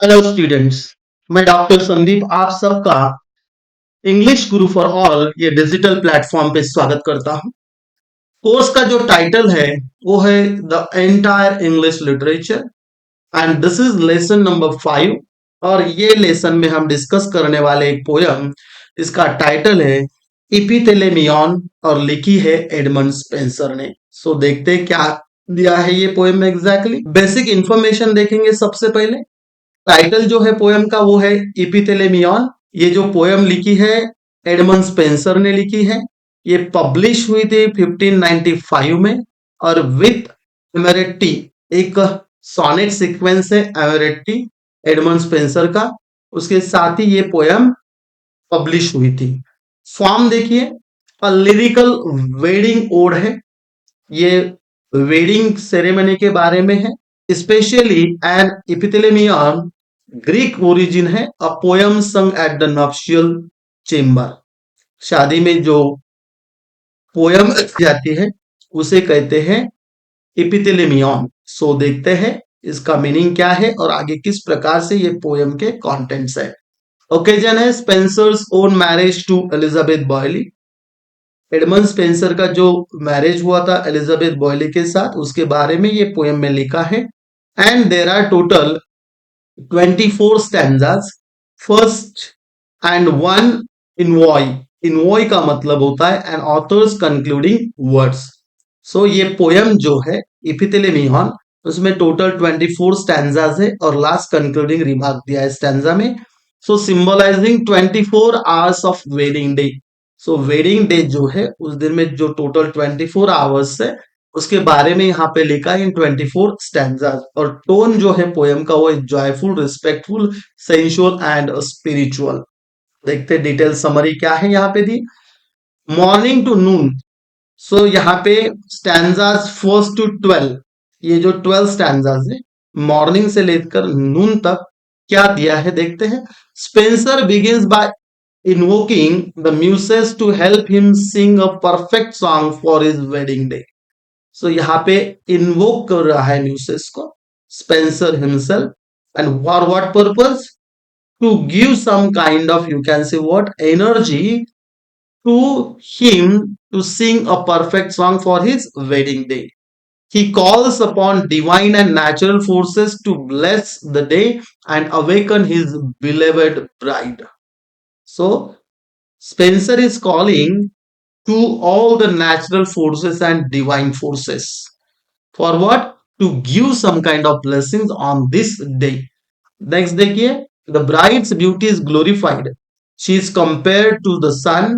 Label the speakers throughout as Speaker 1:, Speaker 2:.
Speaker 1: Hello students. मैं doctor Sandeep आप सबका इंग्लिश गुरु फॉर ऑल ये डिजिटल प्लेटफॉर्म पे स्वागत करता हूं। कोर्स का जो टाइटल है वो है the entire English literature and this is lesson number 5। और ये लेसन में हम डिस्कस करने वाले एक पोयम, इसका टाइटल है इपिथेलेमियन और लिखी है एडमंड स्पेंसर ने। सो देखते हैं क्या दिया है ये पोयम में एग्जैक्टली। बेसिक इंफॉर्मेशन देखेंगे सबसे पहले। टाइटल जो है पोयम का वो है इपिथेलेमियन। ये जो पोयम लिखी है एडमंड स्पेंसर ने लिखी है। ये पब्लिश हुई थी 1595 में। और विथ एमेरेट्टी, एक सोनेट सीक्वेंस है एमेरेट्टी एडमंड स्पेंसर का, उसके साथ ही ये पोयम पब्लिश हुई थी। फॉर्म देखिए, लिरिकल वेडिंग ओड है। ये वेडिंग सेरेमनी के बारे में है। स्पेशली एन इपिथेलेमियन ग्रीक ओरिजिन है, अ पोयम संग एट द नप्शियल चेम्बर। शादी में जो पोयम जाती है उसे कहते हैं इपिथेलेमियन। सो देखते हैं इसका मीनिंग क्या है और आगे किस प्रकार से ये पोयम के कंटेंट्स है। ओकेजन है Spenser's own marriage to Elizabeth Boyle. Edmund Spenser का जो मैरिज हुआ था एलिजाबेथ बॉयली के साथ, उसके बारे में ये पोयम में लिखा है। And there are total 24 stanzas. First and one envoy. Envoy का मतलब होता है an author's concluding words. So ये पोयम जो है इपिथेलेमियन, उसमें टोटल 24 स्टैंजास है और लास्ट कंक्लूडिंग रिमार्क दिया है स्टैंजा में। So symbolizing 24 hours of wedding day. So wedding day जो है उस दिन में जो टोटल 24 आवर्स है उसके बारे में यहाँ पे लिखा है इन 24 स्टैंजास। और टोन जो है पोयम का वो है joyful, respectful, sensual and spiritual. देखते डिटेल समरी क्या है यहाँ पे दी। मॉर्निंग टू नून। सो यहाँ पे स्टैंजास फर्स्ट टू 12, ये जो 12 स्टैंजास है मॉर्निंग से लेकर नून तक क्या दिया है देखते हैं। Spenser begins by invoking the Muses to help him sing a perfect song for his wedding day. So यहाँ पे इन्वोक कर रहा है म्यूसेस को Spenser himself. And for what purpose? To give some kind of, you can say what, energy to him to sing a perfect song for his wedding day. He calls upon divine and natural forces to bless the day and awaken his beloved bride. So, Spencer is calling to all the natural forces and divine forces. For what? To give some kind of blessings on this day. Next देखिए, the bride's beauty is glorified. She is compared to the sun,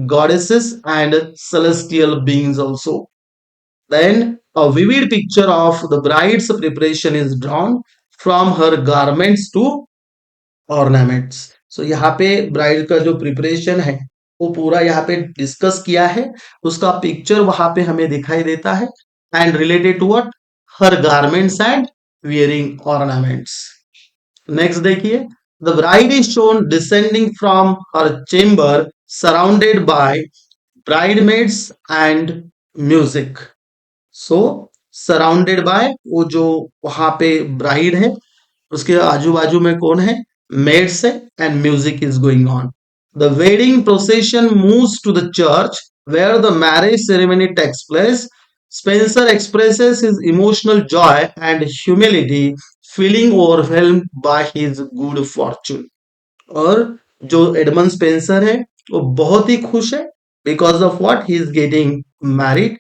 Speaker 1: goddesses, and celestial beings also. Then a vivid picture of the bride's preparation is drawn from her garments to ornaments. So यहाँ पे bride का जो preparation है वो पूरा यहाँ पे discuss किया है, उसका पिक्चर वहां पे हमें दिखाई देता है। And related to what? Her garments and wearing ornaments. Next देखिए, the bride is shown descending from her chamber surrounded by bridesmaids and music. So surrounded by, वो जो वहां पे ब्राइड है उसके आजू बाजू में कौन है? मेड्स है and music is going on. The wedding procession moves to the church where the marriage ceremony takes place. Spencer expresses his emotional joy and humility, feeling overwhelmed by his good fortune. और जो Edmund Spenser है वो बहुत ही खुश है because of what he is getting married.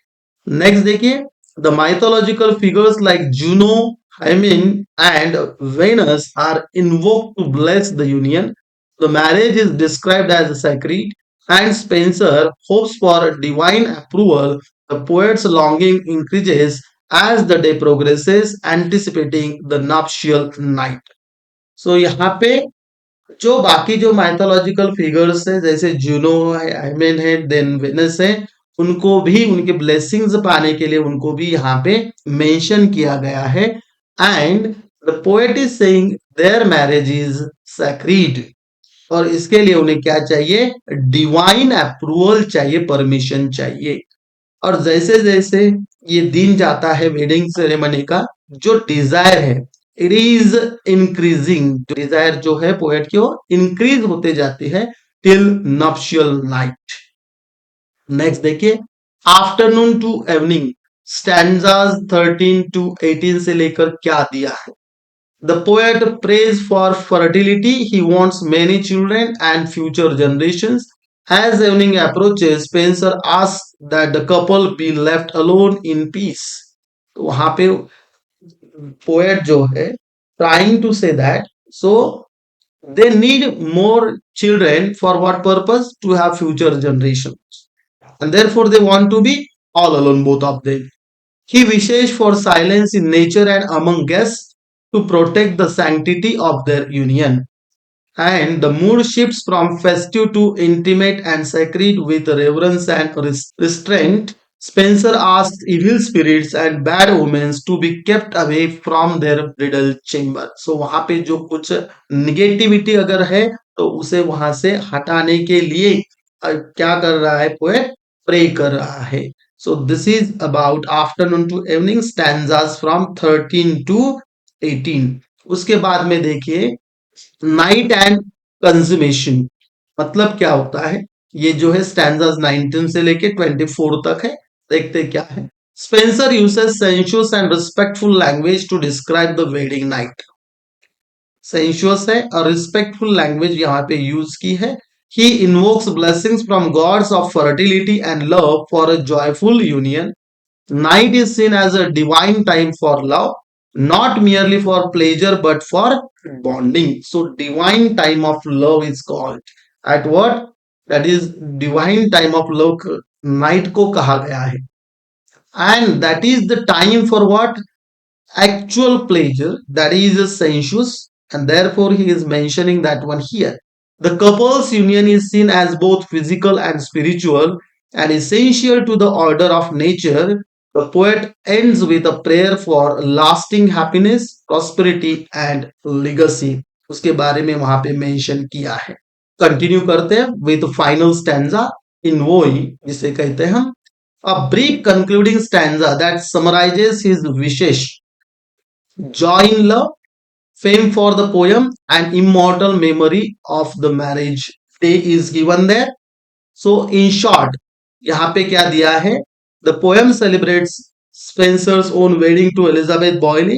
Speaker 1: Next देखिए, the mythological figures like Juno, Hymen and Venus are invoked to bless the union. The marriage is described as sacred and Spencer hopes for divine approval. The poet's longing increases as the day progresses, anticipating the nuptial night. So यहाँ पे जो बाकी जो mythological figures है जैसे Juno है, hymen है, then Venus है, उनको भी उनके ब्लेसिंग्स पाने के लिए उनको भी यहाँ पे मेंशन किया गया है। And the poet is saying their marriage is sacred. और इसके लिए उन्हें क्या चाहिए? डिवाइन अप्रूवल चाहिए, परमिशन चाहिए। और जैसे जैसे ये दिन जाता है वेडिंग सेरेमनी का, जो डिजायर है इट इज इंक्रीजिंग, डिजायर जो है पोएट की वो इंक्रीज होते जाती है टिल नप्शियल नाइट। नेक्स्ट देखिए, afternoon to evening, stanzas 13 to 18 से लेकर क्या दिया है। The poet prays for fertility, he wants many children and future generations. As evening approaches, Spencer asks that the couple be left alone in peace. तो वहां पे poet जो है trying to say that, so they need more children for what purpose? To have future generations. And therefore they want to be all alone, both of them. He wishes for silence in nature and among guests to protect the sanctity of their union. And the mood shifts from festive to intimate and sacred with reverence and restraint. Spencer asks evil spirits and bad omens to be kept away from their bridal chamber. So वहां पे जो कुछ negativity अगर है तो उसे वहां से हटाने के लिए क्या कर रहा है पोएट, प्रे कर रहा है। So this is about afternoon to evening stanzas from 13 to 18। उसके बाद में देखिए नाइट एंड कंज्यूमेशन, मतलब क्या होता है। ये जो है स्टैंजास 19 से लेके 24 तक है। देखते क्या है। Spenser uses sensuous and respectful language to describe the wedding night. Sensuous है और रिस्पेक्टफुल लैंग्वेज यहाँ पे यूज की है। He invokes blessings from gods of fertility and love for a joyful union. Night is seen as a divine time for love, not merely for pleasure but for bonding. So, divine time of love is called at what? That is divine time of love. Night को कहा गया है, and that is the time for what? Actual pleasure, that is a sensuous, and therefore he is mentioning that one here. The couple's union is seen as both physical and spiritual and essential to the order of nature. The poet ends with a prayer for lasting happiness, prosperity and legacy. उसके बारे में वहां पे mention किया है। Continue करते हैं with final stanza इन वोई, जिसे कहते हैं हम a brief concluding stanza that summarizes his wishes, joy in love, fame for the poem, and immortal memory of the marriage day is given there. So, in short, यहाँ पे क्या दिया है? The poem celebrates Spencer's own wedding to Elizabeth Boyle.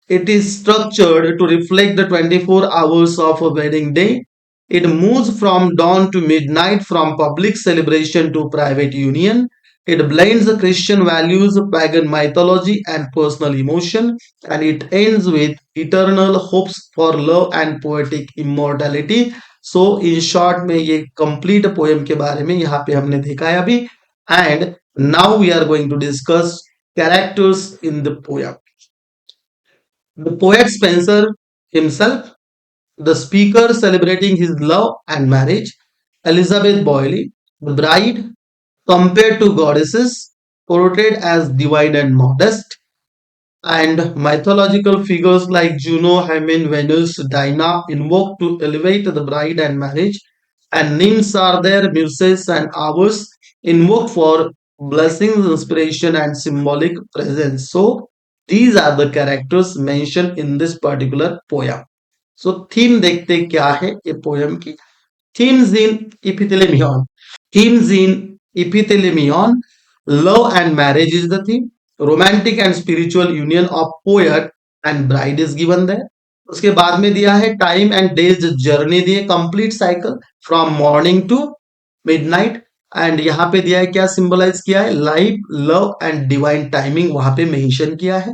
Speaker 1: It is structured to reflect the 24 hours of a wedding day. It moves from dawn to midnight, from public celebration to private union. It blends the Christian values, pagan mythology, and personal emotion, and it ends with eternal hopes for love and poetic immortality. So, in short, में ये complete poem के बारे में यहाँ पे हमने देखा है अभी, and now we are going to discuss characters in the poem. The poet Spencer himself, the speaker celebrating his love and marriage, Elizabeth Boyle, the bride, compared to goddesses, portrayed as divine and modest, and mythological figures like Juno, Hymen, Venus, Dinah invoked to elevate the bride and marriage, and nymphs are there, muses and hours invoked for blessings, inspiration, and symbolic presence. So, these are the characters mentioned in this particular poem. So, theme देखते क्या है ये poem की। Themes in epithalamion. Themes in epithalamion. Love and marriage is the theme. Romantic and spiritual union of poet and bride is given there. उसके बाद में दिया है टाइम एंड डेज जर्नी दिए, complete cycle from morning to midnight. And यहाँ पे दिया है क्या सिंबलाइज किया है, life, love and divine timing वहां पे मेंशन किया है।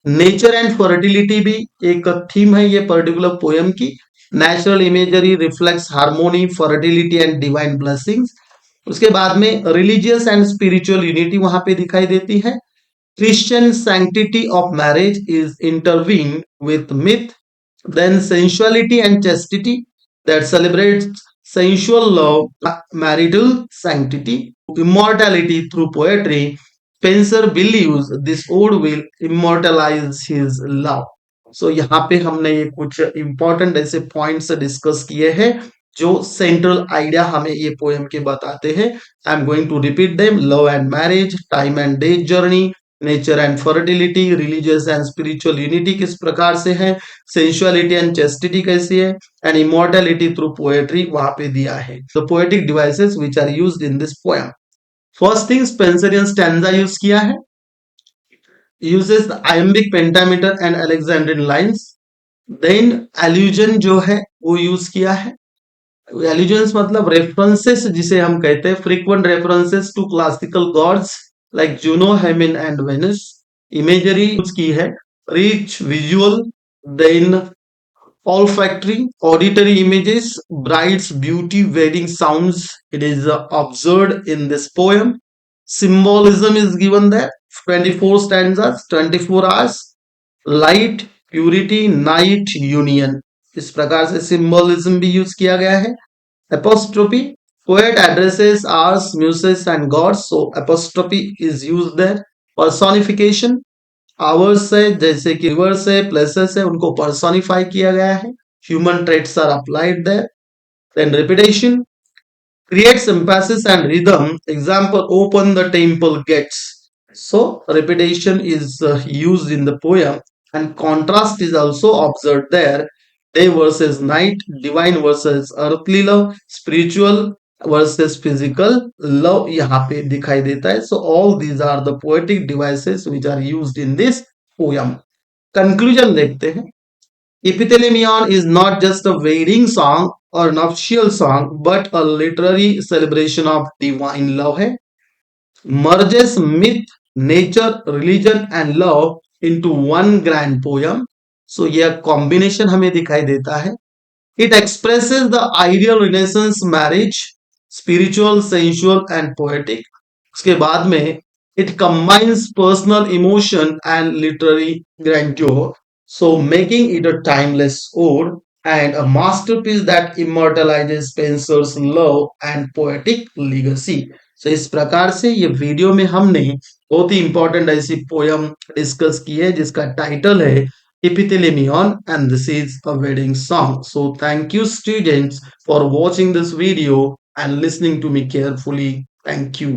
Speaker 1: नेचर एंड फर्टिलिटी भी एक थीम है ये पर्टिकुलर पोएम की। Natural imagery reflects harmony, fertility and divine blessings. उसके बाद में रिलीजियस एंड स्पिरिचुअल यूनिटी वहां पे दिखाई देती है। Christian sanctity of marriage is intervene with myth. Then sensuality and chastity that celebrates sensual love, marital sanctity, immortality through poetry. Spencer believes this ode will immortalize his love. So यहाँ पे हमने ये कुछ important ऐसे points discuss किए हैं जो central idea हमें ये पोएम के बताते हैं। I am going to repeat them. Love and marriage, time and days journey, nature and fertility, religious and spiritual unity किस प्रकार से है, सेंसुअलिटी एंड चेस्टिटी कैसी है, एंड इमोर्टैलिटी थ्रू पोएट्री वहां पे दिया है। The poetic devices which are used in this poem. First thing Spenserian stanza use किया है, uses the iambic pentameter and Alexandrian lines. Then allusion जो है वो यूज किया है। एल्यूजन्स मतलब रेफरेंसेस जिसे हम कहते हैं, frequent references to classical gods like Juno, Hymen and Venus. Imagery use की है, rich visual, then olfactory, auditory images, bride's beauty, wedding sounds. It is observed in this poem. Symbolism is given there. 24 stanzas, 24 hours, light, purity, night, union. इस प्रकार से symbolism भी use किया गया है। Apostrophe, poet addresses ours, muses and gods, so apostrophe is used there. Personification, hours है जैसे कि रिवर्स है, प्लेसेस है, उनको पर्सोनिफाई किया गया है। Human traits are applied there. Then repetition creates emphasis and rhythm. Example, open the temple gates. So repetition is used in the poem, and contrast is also observed there. Day versus night, divine versus earthly love, spiritual versus physical love यहाँ पे दिखाई देता है. So all these are the poetic devices which are used in this poem. Conclusion देखते हैं. Epithalamion is not just a wedding song or nuptial song, but a literary celebration of divine love है. Merges myth, nature, religion and love into one grand poem. So यह combination हमें दिखाई देता है. It expresses the ideal Renaissance marriage, spiritual, sensual and poetic. उसके बाद में it combines personal emotion and literary grandeur, so making it a timeless ode and a masterpiece that immortalizes Spencer's love and poetic legacy. So इस प्रकार से ये video में हमने बहुत ही इंपॉर्टेंट ऐसी पोयम डिस्कस की है जिसका टाइटल है Epithalamion, and this is a wedding song. So thank you students for watching this video and listening to me carefully. Thank you.